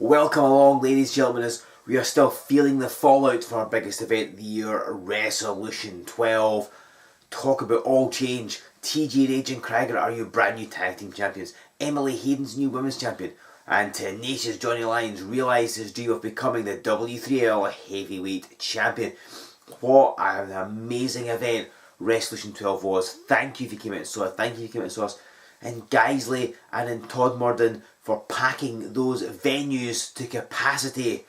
Welcome along, ladies and gentlemen, as we are still feeling the fallout for our biggest event of the year, Wrestling 12. Talk about all change. TJ Rage and Krieger are your brand new tag team champions. Emily Hayden's new women's champion. And tenacious Johnny Lyons realised his dream of becoming the W3L heavyweight champion. What an amazing event Wrestling 12 was. Thank you if you came out and saw it. Thank you if you came out and saw us in Guiseley and in Todmorden for packing those venues to capacity.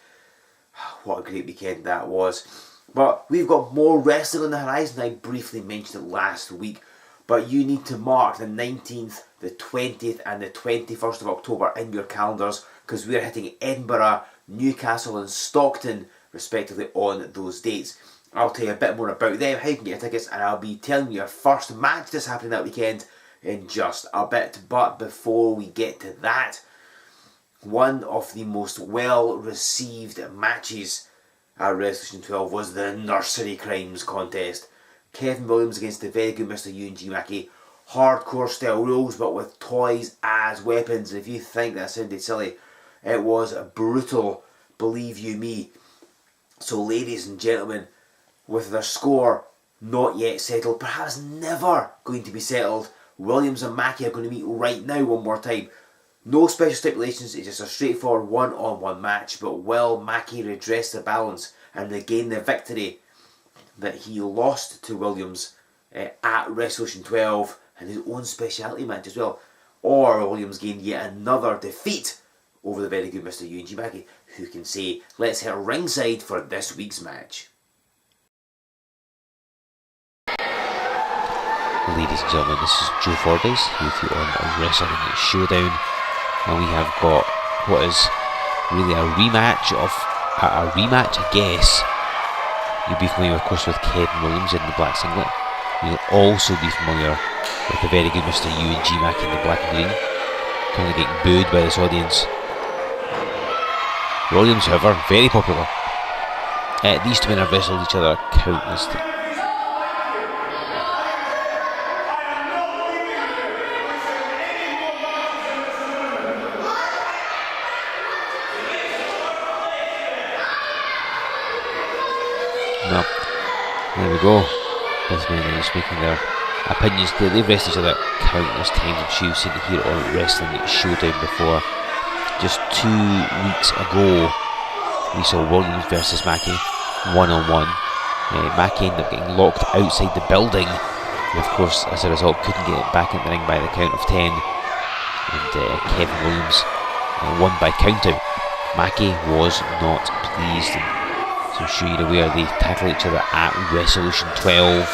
What a great weekend that was. But we've got more wrestling on the horizon. I briefly mentioned it last week. But you need to mark the 19th, the 20th and the 21st of October in your calendars, because we're hitting Edinburgh, Newcastle and Stockton respectively on those dates. I'll tell you a bit more about them, how you can get your tickets, and I'll be telling you our first match that's happening that weekend in just a bit. But before we get to that, one of the most well received matches at Wrestling 12 was the Nursery Krymes contest. Kevin Williams against the very good Mr. Euan Mackie. Hardcore style rules but with toys as weapons. And if you think that sounded silly, it was brutal, believe you me. So ladies and gentlemen, with their score not yet settled, perhaps never going to be settled, Williams and Mackie are going to meet right now one more time. No special stipulations, it's just a straightforward one-on-one match, but will Mackie redress the balance and regain the victory that he lost to Williams at Wrestling 12 and his own speciality match as well? Or Williams gained yet another defeat over the very good Mr. Euan Mackie? Who can say? Let's head ringside for this week's match. Ladies and gentlemen, this is Joe Fordyce with you on Wrestling Showdown, and we have got what is really a rematch, I guess. You'll be familiar, of course, with Kevin Williams in the black singlet. You'll also be familiar with the very good Mr. Euan Mackie in the black and green, kind of getting booed by this audience. Williams, however, very popular. These two men have wrestled each other countless times. No, there we go. Both men are just making their opinions clear. They've wrestled each other countless times. I'm sure you've seen it here on Wrestling Showdown before. Just 2 weeks ago, we saw Williams versus Mackie, one-on-one. Mackie ended up getting locked outside the building, and of course, as a result, couldn't get back in the ring by the count of 10. And Kevin Williams won by countout. Mackie was not pleased. So I'm sure you're aware they tackled each other at Wrestling 12.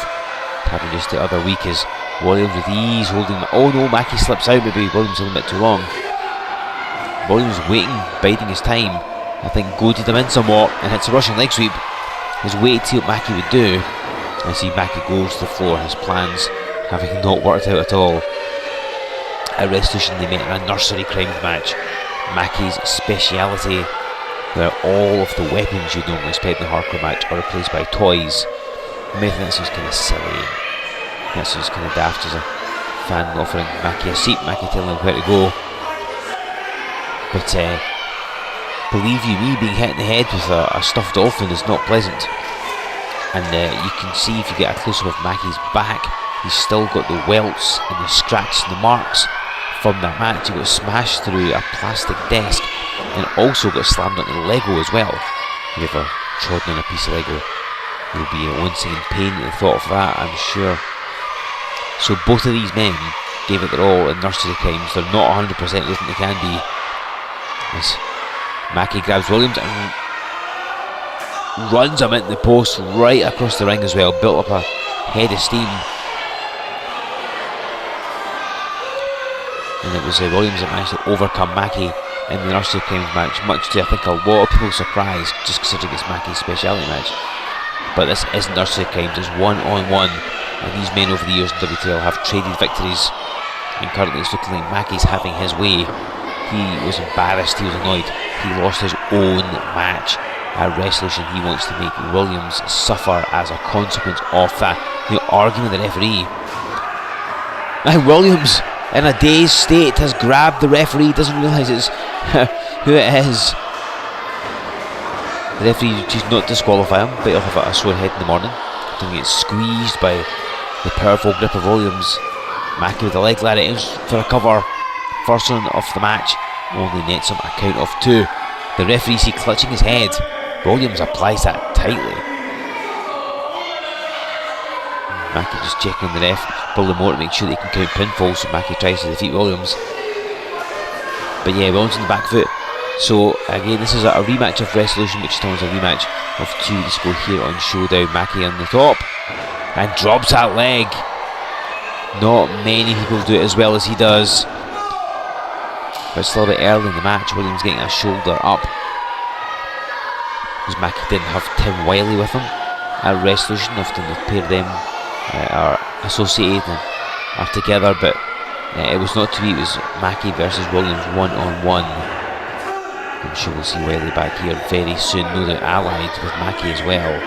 Happened just the other week as Williams with ease holding. Oh no, Mackie slips out. Maybe Williams a little bit too long. Williams waiting, biding his time. I think goaded him in somewhat and hits a Russian leg sweep. He's waited to see what Mackie would do. I see Mackie goes to the floor. His plans having not worked out at all. At Wrestling, they met in a Nursery Krymes match. Mackie's speciality, where all of the weapons you'd normally expect in a hardcore match are replaced by toys. I think that seems kind of silly. That seems kind of daft as a fan offering Mackie a seat, Mackie telling him where to go. But believe you me, being hit in the head with a stuffed dolphin is not pleasant. And you can see if you get a close-up of Mackie's back, he's still got the welts and the scratches and the marks from that match. He got smashed through a plastic desk and also got slammed onto the Lego as well. If you've ever trodden on a piece of Lego, you'll be wincing in pain at the thought of that, I'm sure. So both of these men gave it their all in Nursery Krymes. They're not 100% they think they can be. As Mackie grabs Williams and runs him into the post right across the ring as well, built up a head of steam. And it was Williams that managed to overcome Mackie in the Nursery Krymes match, much to I think a lot of people's surprise, just considering it's Mackie's speciality match. But this isn't Nursery Krymes, it's one-on-one, and these men over the years in W3L have traded victories, and currently it's looking like Mackie's having his way. He was embarrassed, he was annoyed, he lost his own match at Wrestling. He wants to make Williams suffer as a consequence of that. The argument with the referee. Now Williams, in a dazed state, has grabbed the referee, doesn't realise it's who it is. The referee chooses not to disqualify him, but he'll have a sore head in the morning. Don't get squeezed by the powerful grip of Williams. Mackie with the leg ladder aims for a cover. First one of the match, only nets him a count of 2. The referee see clutching his head. Williams applies that tightly. Mackie just checking on the ref, probably more to make sure they can count pinfalls, so Mackie tries to defeat Williams. But yeah, Williams on the back foot. So again, this is a rematch of Resolution, which turns a rematch of 2 weeks ago here on Showdown. Mackie on the top and drops that leg. Not many people do it as well as he does, but still a bit early in the match. Williams getting a shoulder up because Mackie didn't have Tim Wiley with him at Resolution. Often the pair of them are associated and are together, but it was not to be. It was Mackie versus Williams 1-on-1. I'm sure we'll see Wiley back here very soon, no doubt allied with Mackie as well.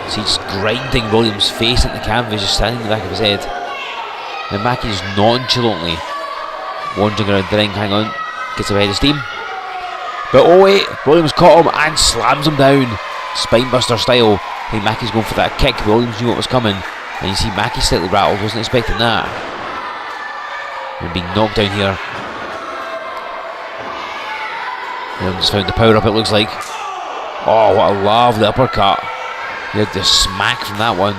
So he's grinding Williams' face at the canvas, just standing in the back of his head. And Mackie is nonchalantly wandering around the ring. Hang on, gets a bit of steam. But oh wait, Williams caught him and slams him down, spinebuster style. I think Mackie's going for that kick. Williams knew what was coming, and you see Mackie slightly rattled, wasn't expecting that. And being knocked down here. Williams found the power up, it looks like. Oh, what a lovely uppercut. He had the smack from that one.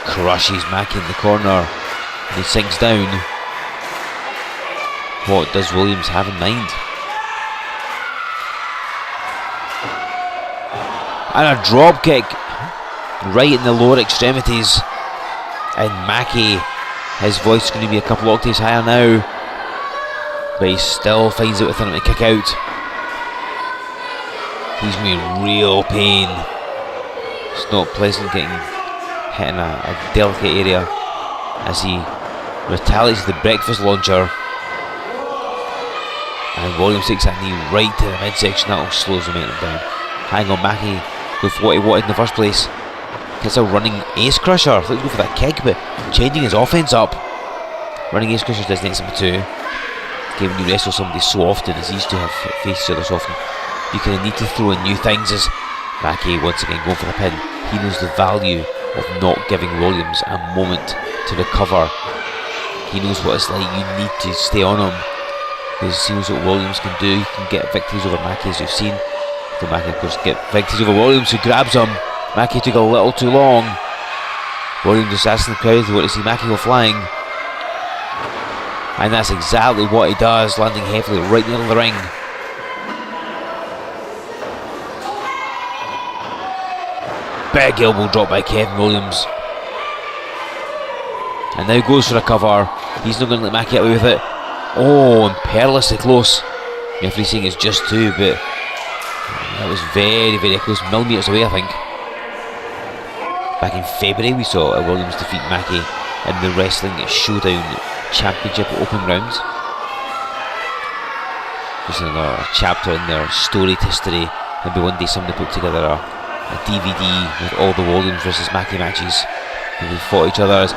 Crushes Mackie in the corner. And he sinks down. What does Williams have in mind? And a drop kick right in the lower extremities. And Mackie, his voice is going to be a couple octaves higher now, but he still finds it within him to kick out. He's in real pain. It's not pleasant getting hit in a delicate area as he retaliates the breakfast launcher. And Williams takes that knee right to the midsection. That'll slow the momentum down. Hang on, Mackie with what he wanted in the first place. Gets a running ace crusher. Let's go for that kick, but changing his offense up. Running ace crusher does net number 2. Okay, when you wrestle somebody so often, as these two have faced each other so often, you kind of need to throw in new things. As Mackie once again going for the pin. He knows the value of not giving Williams a moment to recover. He knows what it's like. You need to stay on him, because he knows what Williams can do. He can get victories over Mackie, as you've seen. So Mackie, of course, get victories over Williams, who grabs him. Mackie took a little too long. Williams just asking the crowd if they want to see Mackie go flying. And that's exactly what he does, landing heavily right in the middle of the ring. Big elbow drop by Kevin Williams. And now goes for a cover. He's not going to let Mackie get away with it. Oh, and perilously close. The referee saying it's just 2, but that was very, very close. Millimetres away, I think. Back in February, we saw Williams defeat Mackie in the Wrestling Showdown Championship Open Rounds. Just another chapter in their storied history. Maybe one day somebody put together a DVD with all the Williams versus Mackie matches. And they fought each other.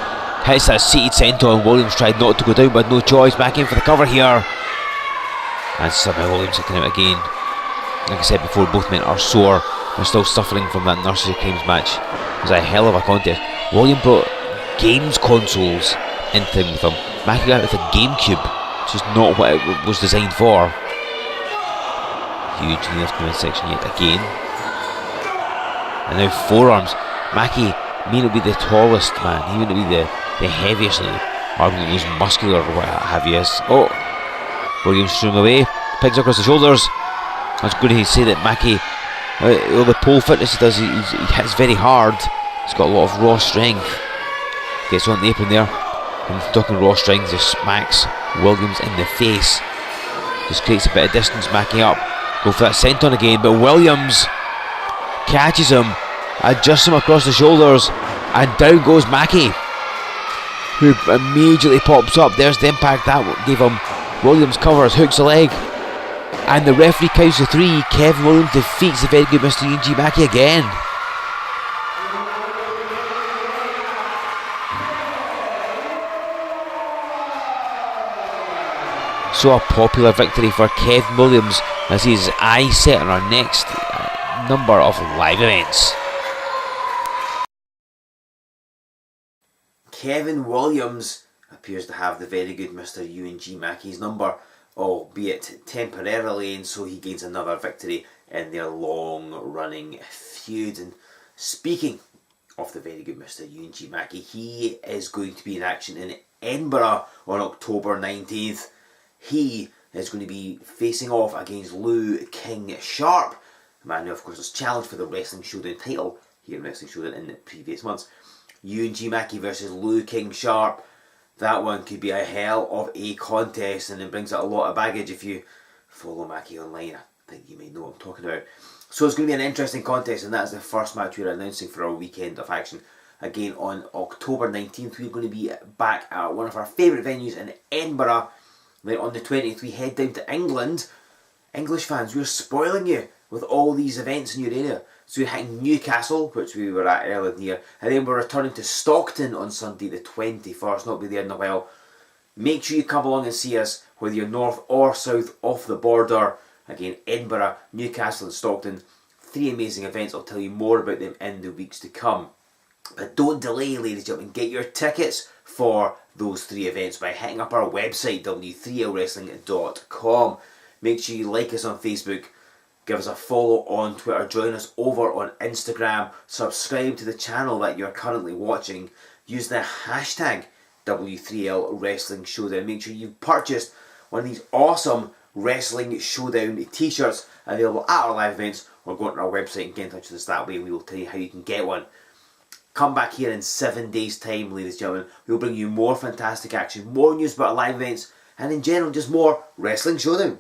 Hits that seated senton. Williams tried not to go down, but no choice. Mackie in for the cover here. And somehow Williams hit him again. Like I said before, both men are sore. They're still suffering from that Nursery Krymes match. It was a hell of a contest. William brought games consoles into him with him. Mackie got it with a GameCube, which is not what it was designed for. Huge knee lift in the midsection yet again. And now forearms. Mackie may not be the tallest man, he may not be the heaviest, or the most muscular or what have you. Oh, Williams threw him away, picks across the shoulders. I was going to say that Mackie, all the pole fitness he does, he hits very hard. He's got a lot of raw strength. Gets on the apron there, and talking raw strength, just smacks Williams in the face. Just creates a bit of distance, Mackie up. Go for that senton again, but Williams catches him, adjusts him across the shoulders, and down goes Mackie, who immediately pops up. There's the impact that gave him. Williams covers, hooks the leg, and the referee counts to 3. Kevin Williams defeats the very good Mr. Euan Mackie again. So a popular victory for Kev Williams as he has his eyes set on our next number of live events. Kevin Williams appears to have the very good Mr. Euan G. Mackie's number, albeit temporarily, and so he gains another victory in their long-running feud. And speaking of the very good Mr. Euan G. Mackie, he is going to be in action in Edinburgh on October 19th. He is going to be facing off against Lou King Sharp, a man who of course was challenged for the Wrestling Showdown title here in Wrestling Showdown in the previous months. Euan G. Mackie versus Lou King Sharp. That one could be a hell of a contest, and it brings out a lot of baggage. If you follow Mackie online, I think you may know what I'm talking about. So it's going to be an interesting contest, and that's the first match we're announcing for our weekend of action. Again, on October 19th, we're going to be back at one of our favourite venues in Edinburgh. Then on the 20th, we head down to England. English fans, we're spoiling you with all these events in your area. So we're hitting Newcastle, which we were at earlier in the year, and then we're returning to Stockton on Sunday the 21st. Not be there in a while. Make sure you come along and see us, whether you're north or south of the border. Again, Edinburgh, Newcastle and Stockton. 3 amazing events. I'll tell you more about them in the weeks to come. But don't delay, ladies and gentlemen. Get your tickets for those 3 events by hitting up our website, W3LWrestling.com. Make sure you like us on Facebook. Give us a follow on Twitter, join us over on Instagram, subscribe to the channel that you're currently watching, use the hashtag W3L Wrestling Showdown. Make sure you've purchased one of these awesome Wrestling Showdown t-shirts available at our live events, or go to our website and get in touch with us that way, and we will tell you how you can get one. Come back here in 7 days time, ladies and gentlemen. We'll bring you more fantastic action, more news about our live events, and in general just more Wrestling Showdown.